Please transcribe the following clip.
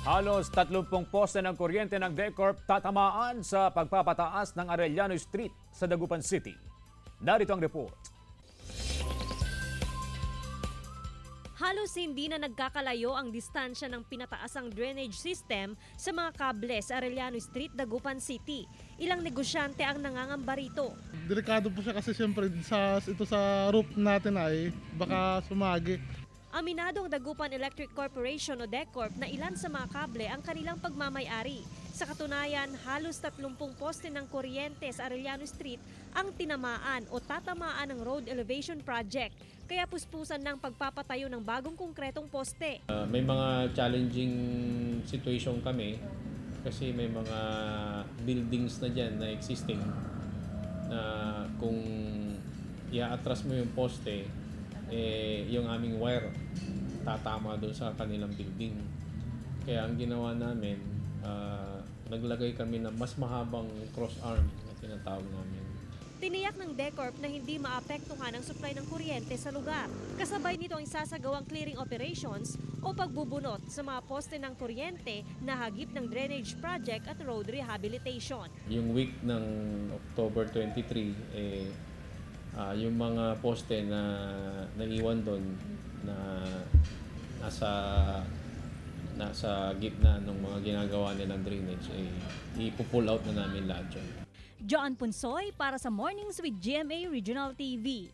Halos 30 poste ng kuryente ng DECORP tatamaan sa pagpapataas ng Arellano Street sa Dagupan City. Narito ang report. Halos hindi na nagkakalayo ang distansya ng pinataasang drainage system sa mga kable sa Arellano Street, Dagupan City. Ilang negosyante ang nangangamba rito. Delikado po siya kasi siyempre ito sa roof natin ay baka sumagi. Aminado ang Dagupan Electric Corporation o DECORP na ilan sa mga kable ang kanilang pagmamay-ari. Sa katunayan, halos 30 poste ng kuryente sa Arellano Street ang tinamaan o tatamaan ng road elevation project. Kaya puspusan ng pagpapatayo ng bagong konkretong poste. May mga challenging situation kami kasi may mga buildings na dyan na existing na kung i-atras mo yung poste, yung aming wire tatama doon sa kanilang building. Kaya ang ginawa namin, naglagay kami ng mas mahabang cross arm na tinatawag namin. Tiniyak ng DECORP na hindi maapektuhan ang supply ng kuryente sa lugar. Kasabay nito ang isasagawang clearing operations o pagbubunot sa mga poste ng kuryente na hagip ng drainage project at road rehabilitation. Yung week ng October 23, yung mga poste na naiwan doon na nasa gitna ng mga ginagawa nilang drainage, ipo-pull out na namin lahat yun. John Punsoy para sa Mornings with GMA Regional TV.